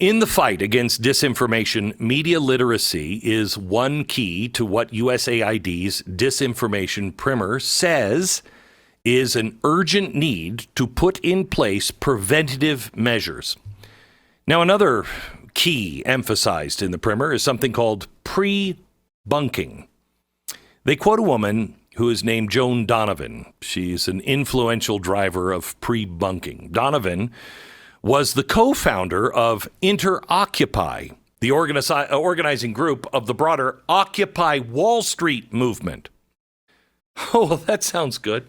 In the fight against disinformation, media literacy is one key to what USAID's Disinformation Primer says is an urgent need to put in place preventative measures. Now, another key emphasized in the primer is something called prebunking. They quote a woman who is named Joan Donovan. She's an influential driver of prebunking. Donovan was the co-founder of InterOccupy, the organizing group of the broader Occupy Wall Street movement. Oh, well, that sounds good.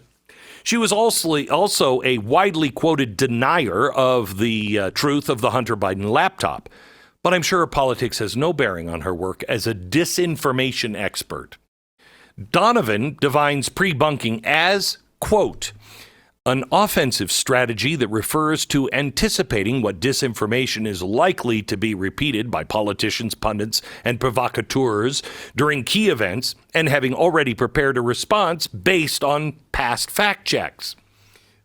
She was also a widely quoted denier of the truth of the Hunter Biden laptop. But I'm sure her politics has no bearing on her work as a disinformation expert. Donovan defines prebunking as, quote, an offensive strategy that refers to anticipating what disinformation is likely to be repeated by politicians, pundits, and provocateurs during key events and having already prepared a response based on past fact checks.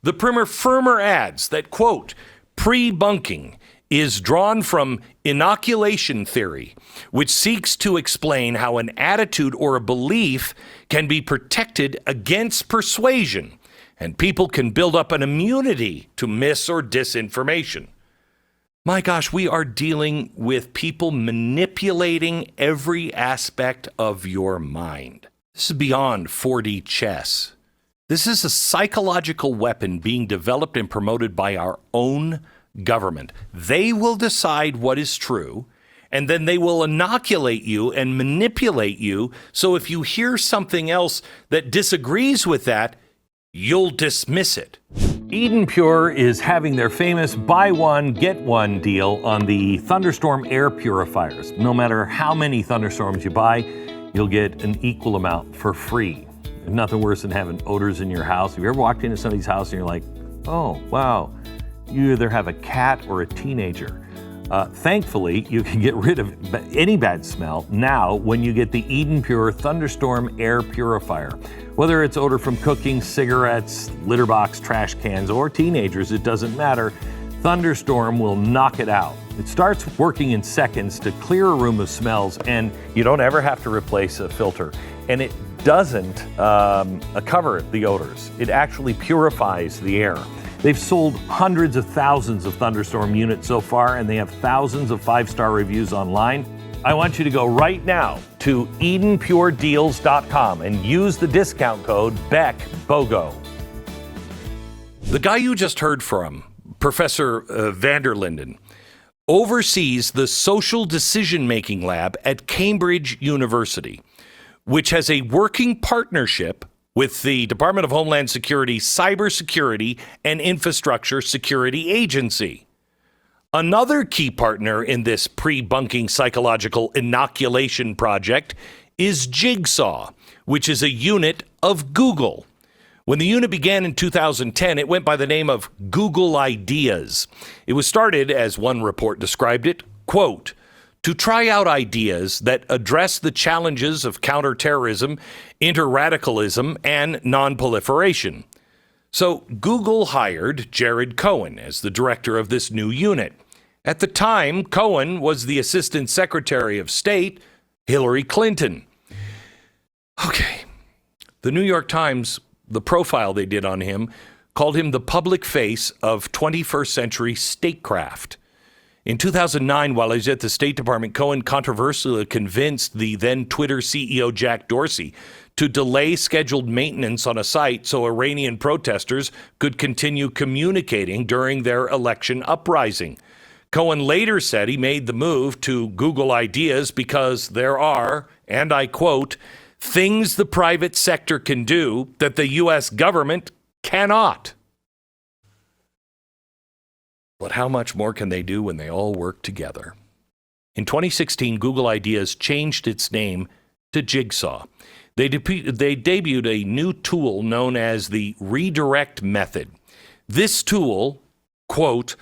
The primer further adds that, quote, prebunking is drawn from inoculation theory, which seeks to explain how an attitude or a belief can be protected against persuasion, and people can build up an immunity to mis or disinformation. My gosh, we are dealing with people manipulating every aspect of your mind. This is beyond 4D chess. This is a psychological weapon being developed and promoted by our own government. They will decide what is true, and then they will inoculate you and manipulate you. So if you hear something else that disagrees with that, you'll dismiss it. Eden Pure is having their famous buy one, get one deal on the thunderstorm air purifiers. No matter how many thunderstorms you buy, you'll get an equal amount for free. There's nothing worse than having odors in your house. Have you ever walked into somebody's house and you're like, oh, wow, you either have a cat or a teenager. Thankfully, you can get rid of any bad smell now when you get the Eden Pure Thunderstorm Air Purifier. Whether it's odor from cooking, cigarettes, litter box, trash cans, or teenagers, it doesn't matter. Thunderstorm will knock it out. It starts working in seconds to clear a room of smells, and you don't ever have to replace a filter. And it doesn't cover the odors. It actually purifies the air. They've sold hundreds of thousands of Thunderstorm units so far, and they have thousands of 5-star reviews online. I want you to go right now to EdenPureDeals.com and use the discount code BECKBOGO. The guy you just heard from, Professor Vanderlinden, oversees the Social Decision-Making Lab at Cambridge University, which has a working partnership with the Department of Homeland Security Cybersecurity and Infrastructure Security Agency. Another key partner in this pre-bunking psychological inoculation project is Jigsaw, which is a unit of Google. When the unit began in 2010, it went by the name of Google Ideas. It was started, as one report described it, quote, to try out ideas that address the challenges of counterterrorism, interradicalism, and nonproliferation. So Google hired Jared Cohen as the director of this new unit. At the time, Cohen was the Assistant Secretary of State, Hillary Clinton. Okay, the New York Times, the profile they did on him, called him the public face of 21st century statecraft. In 2009, while he was at the State Department, Cohen controversially convinced the then Twitter CEO Jack Dorsey to delay scheduled maintenance on a site so Iranian protesters could continue communicating during their election uprising. Cohen later said he made the move to Google Ideas because there are, and I quote, things the private sector can do that the U.S. government cannot. But how much more can they do when they all work together? In 2016, Google Ideas changed its name to Jigsaw. They debuted a new tool known as the redirect method. This tool, quote,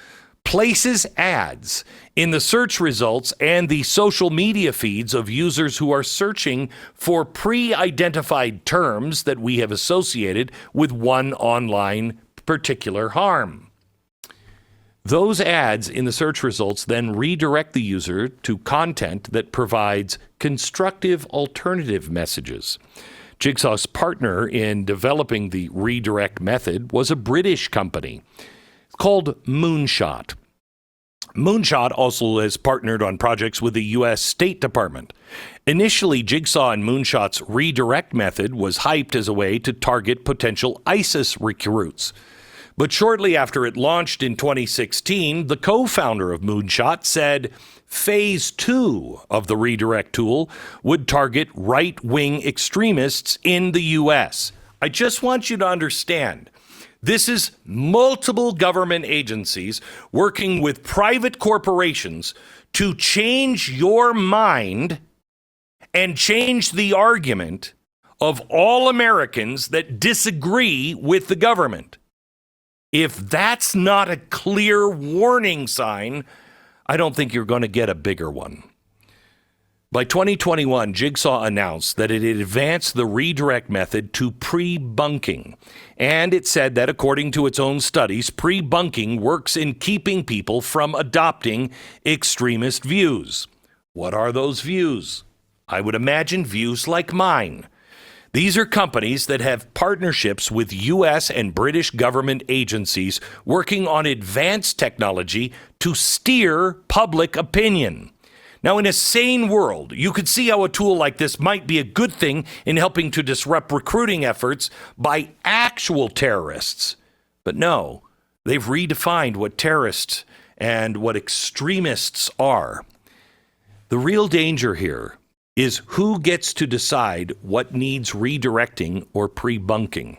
places ads in the search results and the social media feeds of users who are searching for pre-identified terms that we have associated with one online particular harm. Those ads in the search results then redirect the user to content that provides constructive alternative messages. Jigsaw's partner in developing the redirect method was a British company called Moonshot. Moonshot also has partnered on projects with the U.S. State Department. Initially, Jigsaw and Moonshot's redirect method was hyped as a way to target potential ISIS recruits. But shortly after it launched in 2016, the co-founder of Moonshot said phase 2 of the redirect tool would target right-wing extremists in the U.S. I just want you to understand, this is multiple government agencies working with private corporations to change your mind and change the argument of all Americans that disagree with the government. If that's not a clear warning sign, I don't think you're going to get a bigger one. By 2021, Jigsaw announced that it had advanced the redirect method to prebunking. And it said that according to its own studies, prebunking works in keeping people from adopting extremist views. What are those views? I would imagine views like mine. These are companies that have partnerships with U.S. and British government agencies working on advanced technology to steer public opinion. Now, in a sane world, you could see how a tool like this might be a good thing in helping to disrupt recruiting efforts by actual terrorists. But no, they've redefined what terrorists and what extremists are. The real danger here is who gets to decide what needs redirecting or prebunking.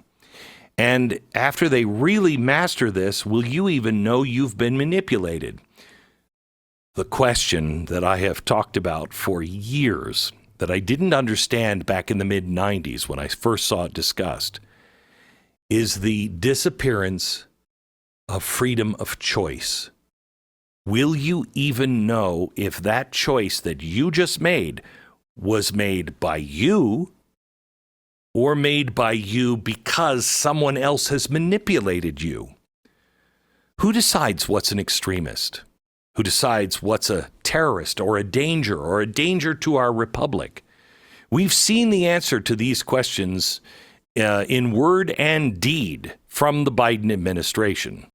And after they really master this, will you even know you've been manipulated? The question that I have talked about for years, that I didn't understand back in the mid-90s when I first saw it discussed, is the disappearance of freedom of choice. Will you even know if that choice that you just made was made by you or made by you because someone else has manipulated you? Who decides what's an extremist? Who decides what's a terrorist or a danger to our republic? We've seen the answer to these questions in word and deed from the Biden administration.